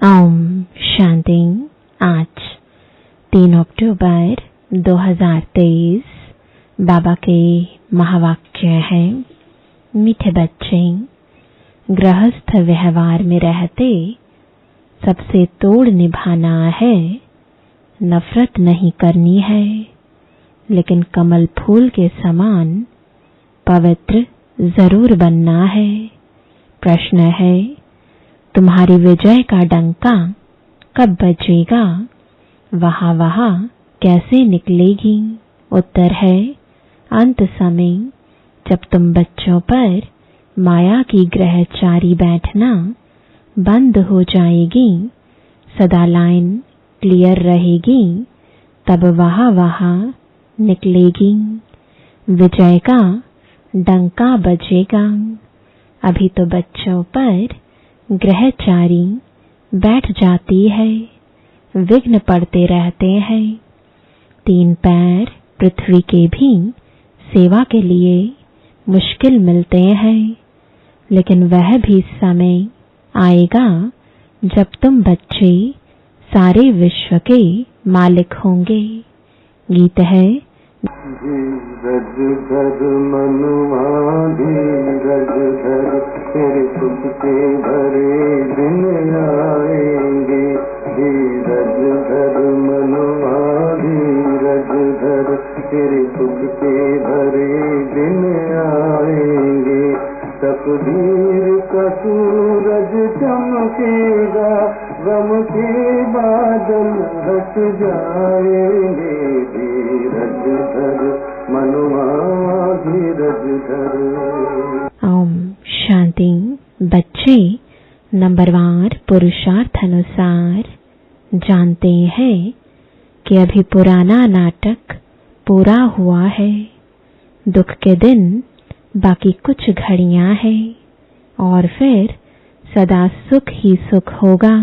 ओम शांति। आज 3 अक्टूबर 2023 बाबा के महावाक्य है। मीठे बच्चे, गृहस्थ व्यवहार में रहते सबसे तोड़ निभाना है। नफरत नहीं करनी है, लेकिन कमल फूल के समान पवित्र जरूर बनना है। प्रश्न है, तुम्हारी विजय का डंका कब बजेगा? वहां कैसे निकलेगी? उत्तर है, अंत समय जब तुम बच्चों पर माया की ग्रहचारी बैठना बंद हो जाएगी, सदा लाइन क्लियर रहेगी, तब वहां निकलेगी। विजय का डंका बजेगा। अभी तो बच्चों पर ग्रहचारी बैठ जाती है, विघ्न पड़ते रहते हैं। 3 पैर पृथ्वी के भी सेवा के लिए मुश्किल मिलते हैं, लेकिन वह भी समय आएगा जब तुम बच्चे सारे विश्व के मालिक होंगे। गीत है, धीरज धर मनुआ धीरज धर, तेरे सुख के भरे दिन आएंगे। धीरज धर मनुआ धीरज धर, तेरे सुख के भरे दिन आएंगे। तकदीर का सूरज चमकेगा, गम के बादल हट जाएंगे। धीरज धर मनुआ धीरज धर। ओम शांति। बच्चे नंबरवार पुरुषार्थ अनुसार जानते हैं कि अभी पुराना नाटक पूरा हुआ है। दुख के दिन बाकी कुछ घड़ियां हैं और फिर सदा सुख ही सुख होगा।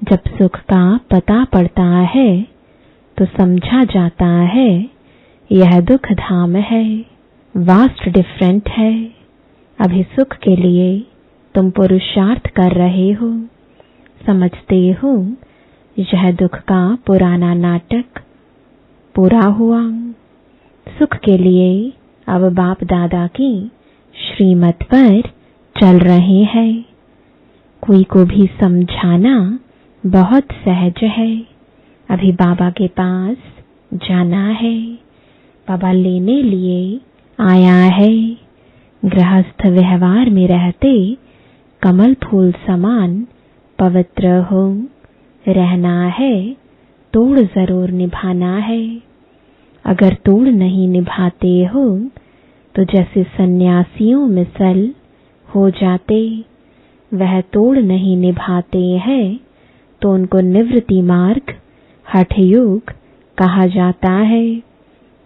जब सुख का पता पड़ता है तो समझा जाता है यह दुख धाम है, वास्ट डिफरेंट है। अभी सुख के लिए तुम पुरुषार्थ कर रहे हो, समझते हो यह दुख का पुराना नाटक पूरा हुआ। सुख के लिए अब बाप दादा की श्रीमत पर चल रहे हैं। कोई को भी समझाना बहुत सहज है। अभी बाबा के पास जाना है, बाबा लेने लिए आया है। गृहस्थ व्यवहार में रहते कमल फूल समान पवित्र हो रहना है, तोड़ जरूर निभाना है। अगर तोड़ नहीं निभाते हो तो जैसे सन्यासियों मिसल हो जाते। वह तोड़ नहीं निभाते हैं तो उनको निवृत्ति मार्ग हठ योग कहा जाता है।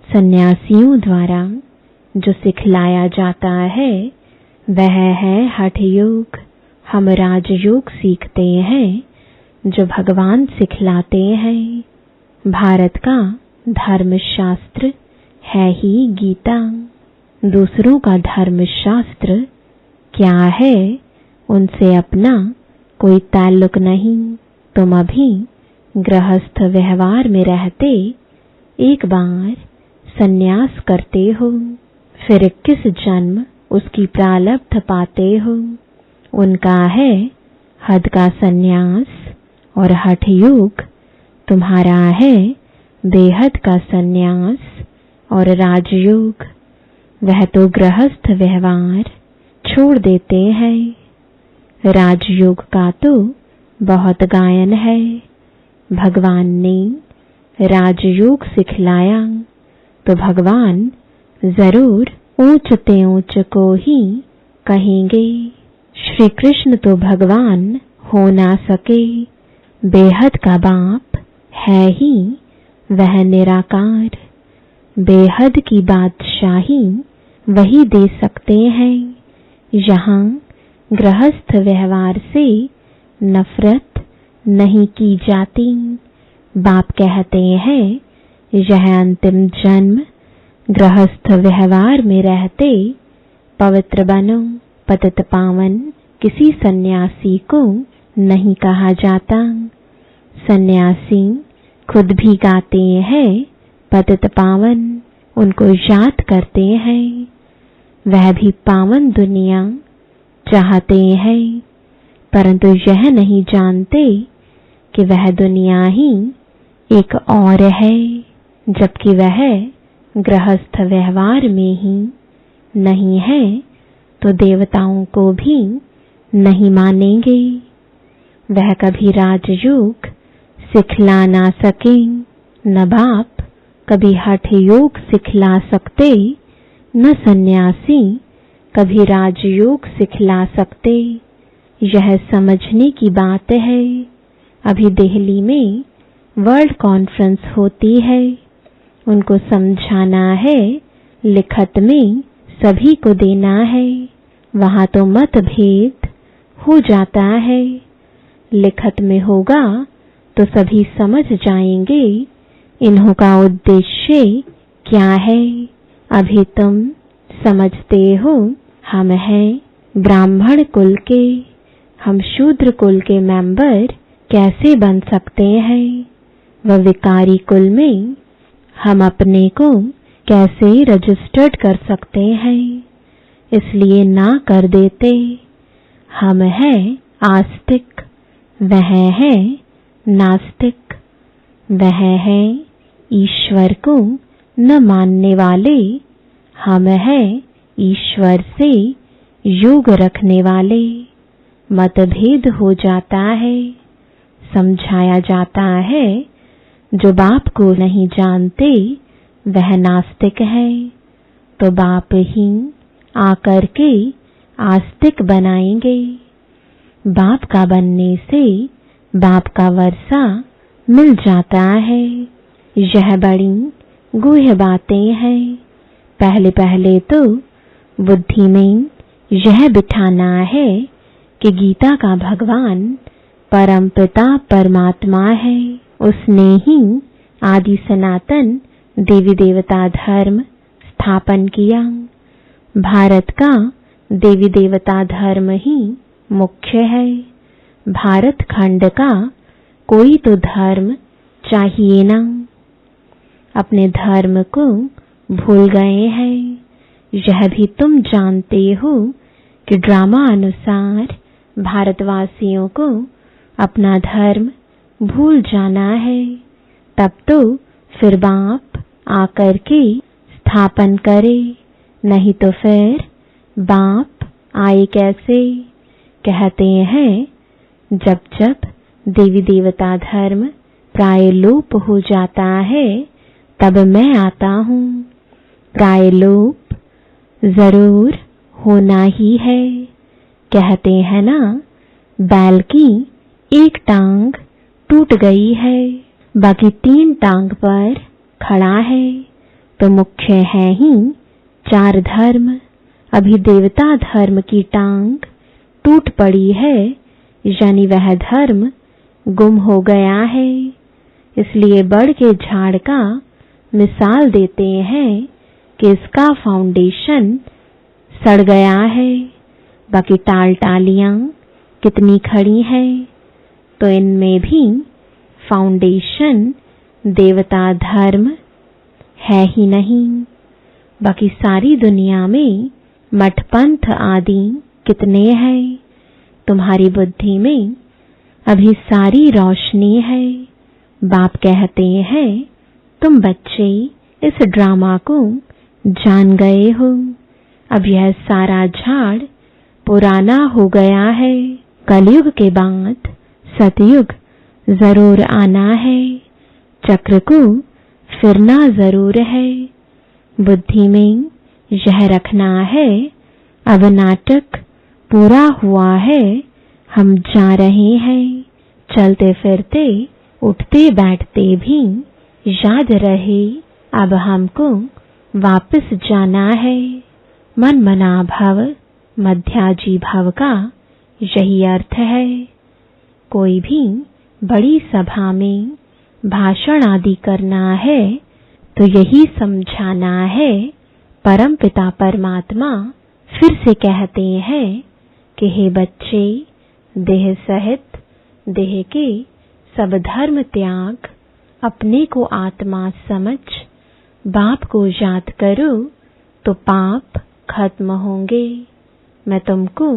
सन्यासियों द्वारा जो सिखलाया जाता है वह है हठ योग। हम राजयोग सीखते हैं जो भगवान सिखलाते हैं। भारत का धर्म शास्त्र है ही गीता। दूसरों का धर्म शास्त्र क्या है, उनसे अपना कोई ताल्लुक नहीं। तुम अभी गृहस्थ व्यवहार में रहते एक बार सन्यास करते हो, फिर 21 जन्म उसकी प्रारब्ध पाते हो। उनका है हद का सन्यास और हठ योग तुम्हारा है बेहद का सन्यास और राजयोग। वह तो गृहस्थ व्यवहार छोड़ देते हैं। राजयोग का तो बहुत गायन है। भगवान ने राजयोग सिखलाया तो भगवान जरूर ऊंचते ऊंच को ही कहेंगे। श्री कृष्ण तो भगवान हो ना सके, बेहद का बाप है ही वह निराकार। बेहद की बादशाही वही दे सकते हैं। यहाँ गृहस्थ व्यवहार से नफरत नहीं की जाती। बाप कहते हैं यह अंतिम जन्म गृहस्थ व्यवहार में रहते पवित्र बनो। पतित पावन किसी सन्यासी को नहीं कहा जाता। सन्यासी खुद भी गाते हैं पतित पावन, उनको याद करते हैं। वह भी पावन दुनिया चाहते हैं, परंतु यह नहीं जानते कि वह दुनिया ही एक और है, जबकि वह गृहस्थ व्यवहार में ही नहीं है तो देवताओं को भी नहीं मानेंगे। वह कभी राजयोग सिखला ना सके, न बाप कभी हठ योग सिखला सकते, न सन्यासी कभी राजयोग सिखला सकते। यह समझने की बात है। अभी दिल्ली में वर्ल्ड कॉन्फ्रेंस होती है, उनको समझाना है, लिखत में सभी को देना है। वहां तो मतभेद हो जाता है, लिखत में होगा तो सभी समझ जाएंगे इन्हों का उद्देश्य क्या है। अभी तुम समझते हो हम हैं ब्राह्मण कुल के, हम शूद्र कुल के मेंबर कैसे बन सकते हैं, वह विकारी कुल में हम अपने को कैसे रजिस्टर्ड कर सकते हैं। इसलिए ना कर देते। हम हैं आस्तिक, वह है नास्तिक। वह है ईश्वर को न मानने वाले, हम हैं ईश्वर से योग रखने वाले। मतभेद हो जाता है, समझाया जाता है। जो बाप को नहीं जानते वह नास्तिक है, तो बाप ही आकर के आस्तिक बनाएंगे। बाप का बनने से बाप का वर्षा मिल जाता है। यह बड़ी गूढ़ बातें हैं। पहले पहले तो बुद्धि में यह बिठाना है कि गीता का भगवान परम पिता परमात्मा है। उसने ही आदि सनातन देवी देवता धर्म स्थापन किया। भारत का देवी देवता धर्म ही मुख्य है। भारत खंड का कोई तो धर्म चाहिए ना। अपने धर्म को भूल गए हैं। यह भी तुम जानते हो कि ड्रामा अनुसार भारतवासियों को अपना धर्म भूल जाना है। तब तो फिर बाप आकर के स्थापन करे, नहीं तो फिर बाप आए कैसे। कहते हैं जब जब देवी देवता धर्म प्राय लोप हो जाता है तब मैं आता हूँ। प्राय लोप जरूर होना ही है। कहते हैं ना, बैल की एक टांग टूट गई है, बाकी 3 टांग पर खड़ा है, तो मुख्य है ही 4 धर्म। अभी देवता धर्म की टांग टूट पड़ी है, यानी वह धर्म गुम हो गया है। इसलिए बड़ के झाड़ का मिसाल देते हैं कि इसका फाउंडेशन सड़ गया है, बाकी टाल टालियां कितनी खड़ी हैं, तो इनमें भी फाउंडेशन देवता धर्म है ही नहीं। बाकी सारी दुनिया में मठ पंथ आदि कितने हैं। तुम्हारी बुद्धि में अभी सारी रोशनी है। बाप कहते हैं तुम बच्चे इस ड्रामा को जान गए हो। अब यह सारा झाड़ पुराना हो गया है। कलयुग के बाद सतयुग जरूर आना है। चक्र को फिरना जरूर है। बुद्धि में यह रखना है, अब नाटक पूरा हुआ है, हम जा रहे हैं। चलते फिरते उठते बैठते भी याद रहे अब हमको वापस जाना है। मन मना भव मध्याजी भव का यही अर्थ है। कोई भी बड़ी सभा में भाषण आदि करना है तो यही समझाना है। परम पिता परमात्मा फिर से कहते हैं कि हे बच्चे, देह सहित देह के सब धर्म त्याग, अपने को आत्मा समझ बाप को याद करो तो पाप खत्म होंगे। मैं तुमको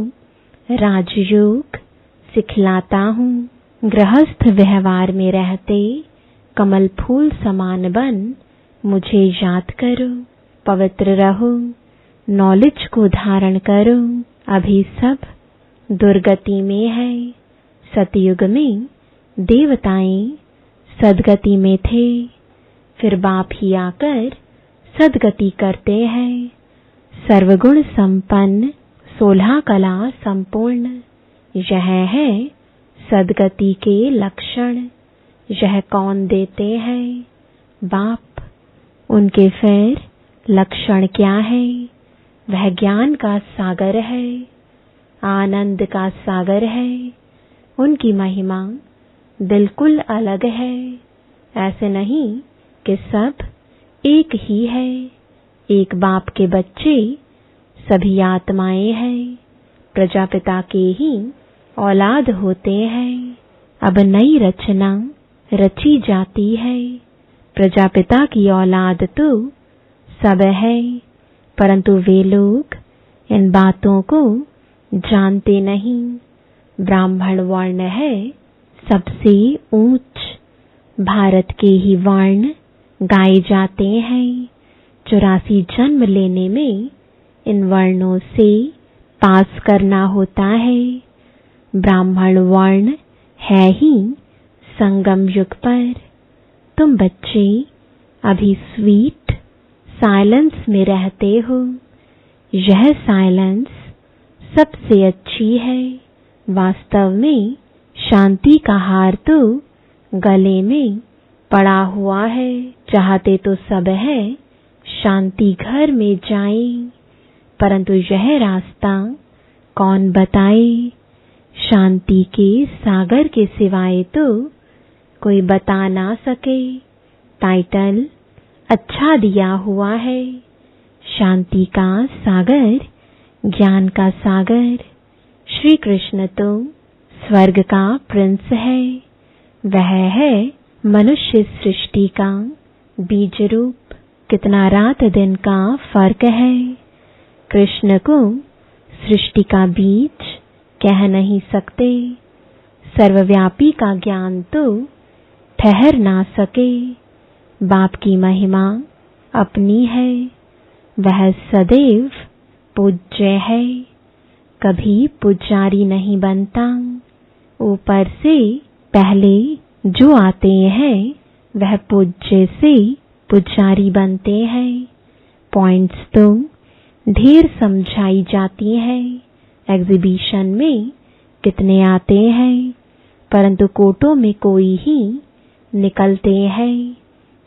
राजयोग सिखलाता हूँ। गृहस्थ व्यवहार में रहते कमल फूल समान बन मुझे याद करो। पवित्र रहो, नॉलेज को धारण करो। अभी सब दुर्गति में है। सतयुग में देवताएं सदगति में थे, फिर बाप ही आकर सदगति करते हैं। सर्वगुण संपन्न 16 कला संपूर्ण, यह है सदगति के लक्षण। यह कौन देते हैं? बाप। उनके फिर लक्षण क्या है? वह ज्ञान का सागर है, आनंद का सागर है। उनकी महिमा बिल्कुल अलग है। ऐसे नहीं कि सब एक ही है। एक बाप के बच्चे सभी आत्माएं हैं, प्रजापिता के ही औलाद होते हैं। अब नई रचना रची जाती है। प्रजापिता की औलाद तो सब है, परंतु वे लोग इन बातों को जानते नहीं। ब्राह्मण वर्ण है सबसे ऊंच। भारत के ही वर्ण गाए जाते हैं। 84 जन्म लेने में इन वर्णों से पास करना होता है। ब्राह्मण वर्ण है ही संगम युग पर। तुम बच्चे अभी स्वीट साइलेंस में रहते हो। यह साइलेंस सबसे अच्छी है। वास्तव में शांति का हार तो गले में पड़ा हुआ है। चाहते तो सब है शांति घर में जाएं, परंतु यह रास्ता कौन बताए? शांति के सागर के सिवाय तो कोई बता ना सके। टाइटल अच्छा दिया हुआ है, शांति का सागर, ज्ञान का सागर। श्री कृष्ण तो स्वर्ग का प्रिंस है। वह है मनुष्य सृष्टि का बीज रूप। कितना रात दिन का फर्क है। कृष्ण को सृष्टि का बीज कह नहीं सकते। सर्वव्यापी का ज्ञान तो ठहर ना सके। बाप की महिमा अपनी है। वह सदैव पूज्य है, कभी पुजारी नहीं बनता। ऊपर से पहले जो आते हैं वह पूज्य से पुजारी बनते हैं। पॉइंट्स तो ढेर समझाई जाती है। एग्जीबिशन में कितने आते हैं, परंतु कोटों में कोई ही निकलते हैं,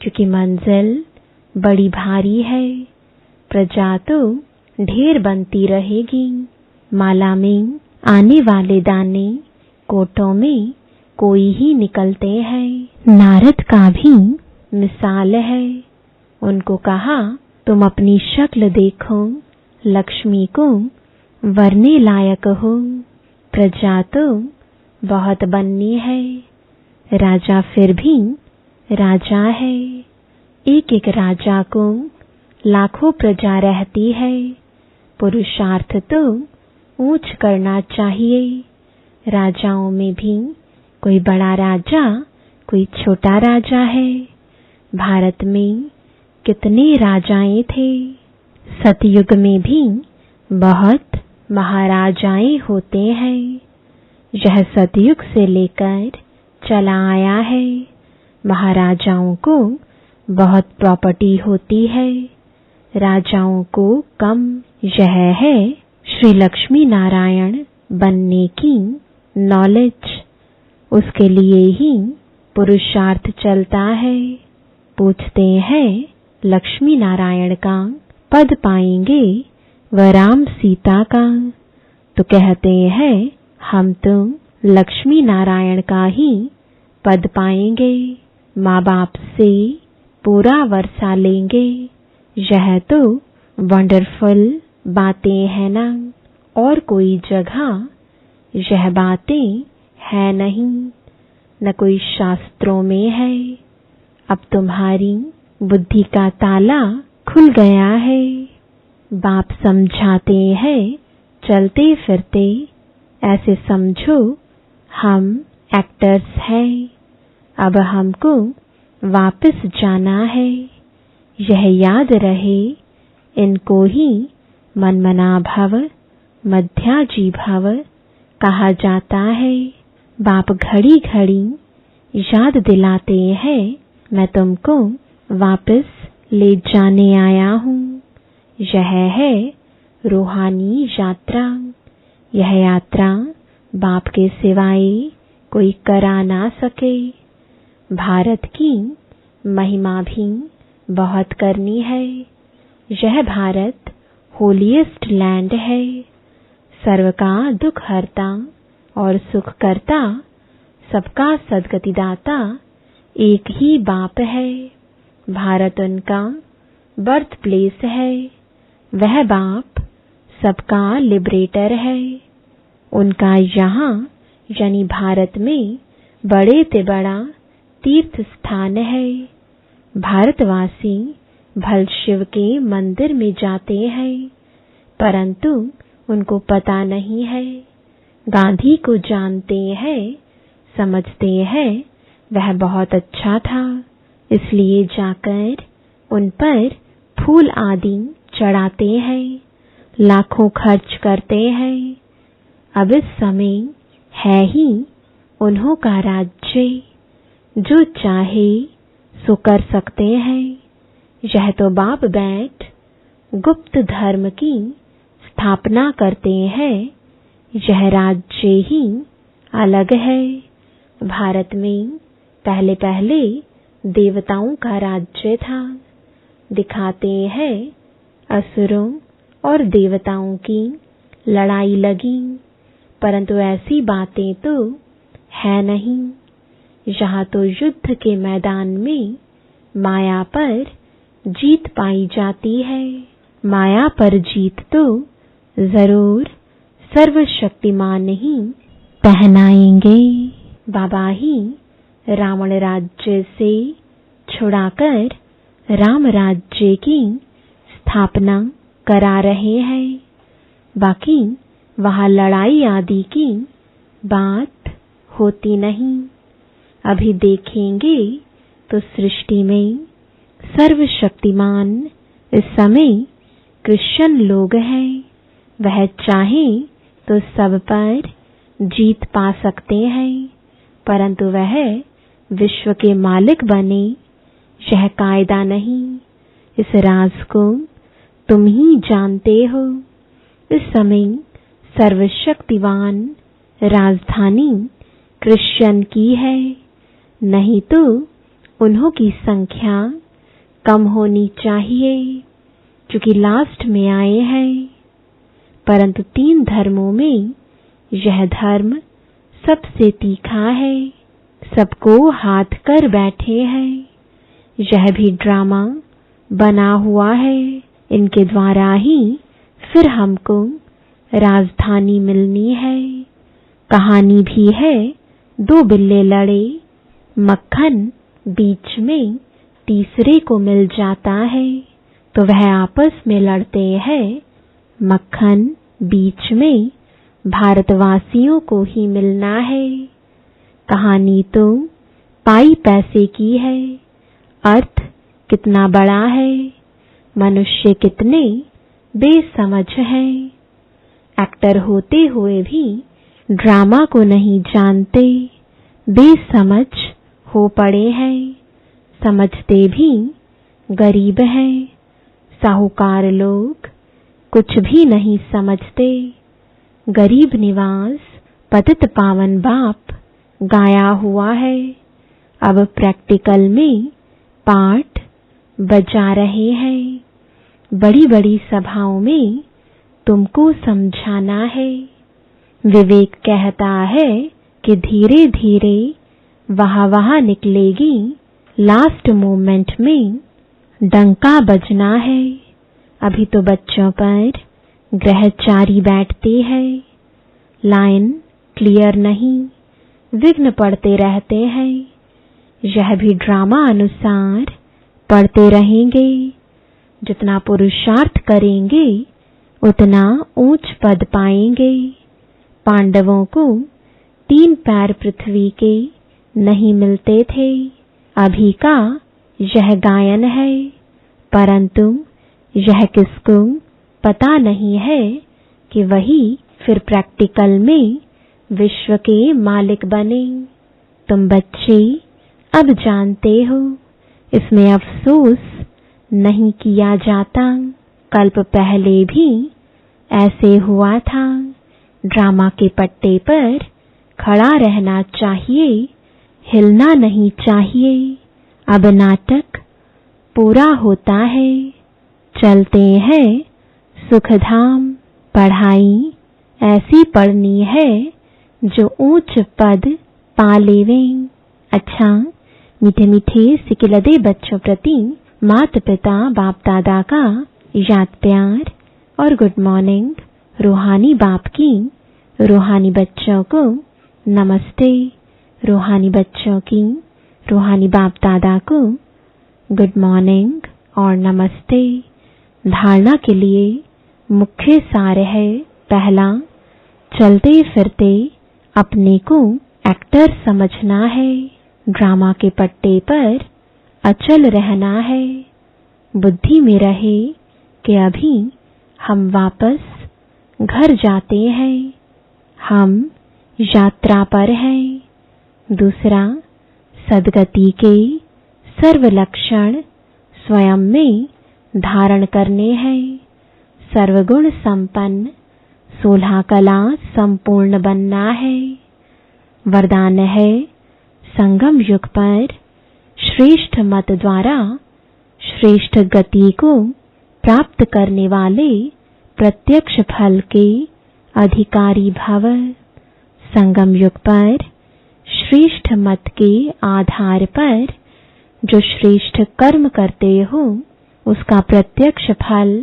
क्योंकि मंजिल बड़ी भारी है। प्रजा तो ढेर बनती रहेगी। माला में आने वाले दाने कोटों में कोई ही निकलते हैं। नारद का भी मिसाल है। उनको कहा तुम अपनी शक्ल देखो, लक्ष्मी को वरने लायक हो। प्रजा तो बहुत बननी है, राजा फिर भी राजा है। एक एक राजा को लाखों प्रजा रहती है। पुरुषार्थ तो ऊंच करना चाहिए। राजाओं में भी कोई बड़ा राजा, कोई छोटा राजा है। भारत में कितने राजाएं थे। सतयुग में भी बहुत महाराजाएं होते हैं। यह सतयुग से लेकर चला आया है। महाराजाओं को बहुत प्रॉपर्टी होती है, राजाओं को कम। यह है श्री लक्ष्मी नारायण बनने की नॉलेज। उसके लिए ही पुरुषार्थ चलता है। पूछते हैं लक्ष्मी नारायण का पद पाएंगे व राम सीता का, तो कहते हैं हम तो लक्ष्मी नारायण का ही पद पाएंगे। माँ बाप से पूरा वर्षा लेंगे। यह तो वंडरफुल बातें हैं ना। और कोई जगह यह बातें है नहीं, न कोई शास्त्रों में है। अब तुम्हारी बुद्धि का ताला खुल गया है। बाप समझाते हैं चलते फिरते, ऐसे समझो हम एक्टर्स हैं। अब हमको वापस जाना है। यह याद रहे, इनको ही मनमना भव, मध्याजी भव कहा जाता है। बाप घड़ी घड़ी याद दिलाते हैं, मैं तुमको वापस ले जाने आया हूँ। यह है रूहानी यात्रा। यह यात्रा बाप के सिवाय कोई करा ना सके। भारत की महिमा भी बहुत करनी है। यह भारत होलीएस्ट लैंड है। सर्व का दुख हरता और सुख करता, सबका सद्गतिदाता एक ही बाप है। भारत उनका बर्थ प्लेस है। वह बाप सबका लिबरेटर है। उनका यहाँ यानी भारत में बड़े से बड़ा तीर्थ स्थान है। भारतवासी भल शिव के मंदिर में जाते हैं, परंतु उनको पता नहीं है। गांधी को जानते हैं, समझते हैं वह बहुत अच्छा था, इसलिए जाकर उन पर फूल आदि चढ़ाते हैं, लाखों खर्च करते हैं। अब इस समय है ही उन्हों का राज्य, जो चाहे सो कर सकते हैं। यह तो बाप बैठ गुप्त धर्म की स्थापना करते हैं। यह राज्य ही अलग है। भारत में पहले पहले देवताओं का राज्य था। दिखाते हैं असुरों और देवताओं की लड़ाई लगी, परंतु ऐसी बातें तो है नहीं। यहाँ तो युद्ध के मैदान में माया पर जीत पाई जाती है। माया पर जीत तो जरूर सर्वशक्तिमान ही पहनाएंगे। बाबा ही रावण राज्य से छुड़ाकर राम राज्य की स्थापना करा रहे हैं। बाकी वहाँ लड़ाई आदि की बात होती नहीं। अभी देखेंगे तो सृष्टि में सर्वशक्तिमान इस समय कृष्ण लोग हैं। वह चाहे तो सब पर जीत पा सकते हैं, परंतु वह विश्व के मालिक बने, यह कायदा नहीं। इस राज को तुम ही जानते हो। इस समय सर्वशक्तिवान राजधानी कृष्ण की है, नहीं तो उन्हों की संख्या कम होनी चाहिए, क्योंकि लास्ट में आए हैं। परंतु 3 धर्मों में यह धर्म सबसे तीखा है, सबको हाथ कर बैठे हैं। यह भी ड्रामा बना हुआ है। इनके द्वारा ही फिर हमको राजधानी मिलनी है। कहानी भी है, 2 बिल्ले लड़े, मक्खन बीच में तीसरे को मिल जाता है, तो वह आपस में लड़ते हैं। मक्खन बीच में भारतवासियों को ही मिलना है। कहानी तो पाई पैसे की है। अर्थ कितना बड़ा है, मनुष्य कितने बेसमझ हैं। एक्टर होते हुए भी ड्रामा को नहीं जानते, बेसमझ हो पड़े हैं। समझते भी गरीब हैं। साहूकार लोग कुछ भी नहीं समझते। गरीब निवास पतित पावन बाप गाया हुआ है। अब प्रैक्टिकल में पाठ बजा रहे हैं। बड़ी बड़ी सभाओं में तुमको समझाना है। विवेक कहता है कि धीरे धीरे वाह निकलेगी, लास्ट मोमेंट में डंका बजना है। अभी तो बच्चों पर ग्रहचारी बैठते हैं। लाइन क्लियर नहीं, विघ्न पड़ते रहते हैं। यह भी ड्रामा अनुसार पढ़ते रहेंगे। जितना पुरुषार्थ करेंगे उतना ऊंच पद पाएंगे। पांडवों को 3 पैर पृथ्वी के नहीं मिलते थे। अभी का यह गायन है, परंतु यह किसको पता नहीं है कि वही फिर प्रैक्टिकल में विश्व के मालिक बने। तुम बच्चे अब जानते हो, इसमें अफसोस नहीं किया जाता। कल्प पहले भी ऐसे हुआ था। ड्रामा के पट्टे पर खड़ा रहना चाहिए, हिलना नहीं चाहिए। अब नाटक पूरा होता है, चलते हैं सुखधाम। पढ़ाई ऐसी पढ़नी है जो ऊंच पद पा लेवें। अच्छा, मीठे मीठे सिकिलदे बच्चों प्रति माता पिता बाप दादा का याद प्यार और गुड मॉर्निंग। रूहानी बाप की रूहानी बच्चों को नमस्ते। रूहानी बच्चों की रूहानी बाप दादा को गुड मॉर्निंग और नमस्ते। धारणा के लिए मुख्य सार है, पहला, चलते फिरते अपने को एक्टर समझना है। ड्रामा के पट्टे पर अचल रहना है। बुद्धि में रहे कि अभी हम वापस घर जाते हैं, हम यात्रा पर हैं। दूसरा, सद्गति के सर्व लक्षण स्वयं में धारण करने हैं। सर्वगुण संपन्न 16 कला संपूर्ण बनना है। वरदान है, संगम युग पर श्रेष्ठ मत द्वारा श्रेष्ठ गति को प्राप्त करने वाले प्रत्यक्ष फल के अधिकारी भव। संगम युग पर श्रेष्ठ मत के आधार पर जो श्रेष्ठ कर्म करते हो उसका प्रत्यक्ष फल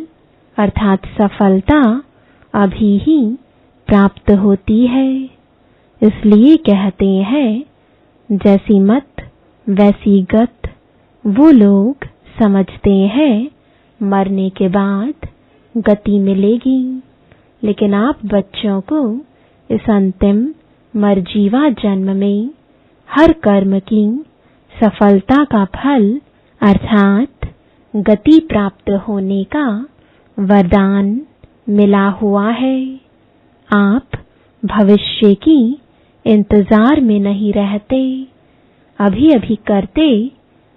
अर्थात सफलता अभी ही प्राप्त होती है। इसलिए कहते हैं, जैसी मत वैसी गत। वो लोग समझते हैं मरने के बाद गति मिलेगी, लेकिन आप बच्चों को इस अंतिम मरजीवा जन्म में हर कर्म की सफलता का फल अर्थात गति प्राप्त होने का वरदान मिला हुआ है। आप भविष्य की इंतजार में नहीं रहते, अभी अभी करते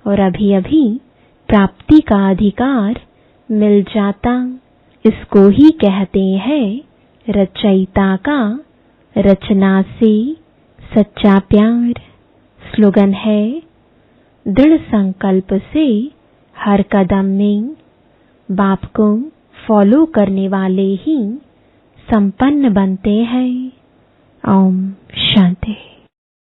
और अभी अभी प्राप्ति का अधिकार मिल जाता। इसको ही कहते हैं रचयिता का रचना से सच्चा प्यार। स्लोगन है, दृढ़ संकल्प से हर कदम में बाप को फॉलो करने वाले ही संपन्न बनते हैं। ओम शांति।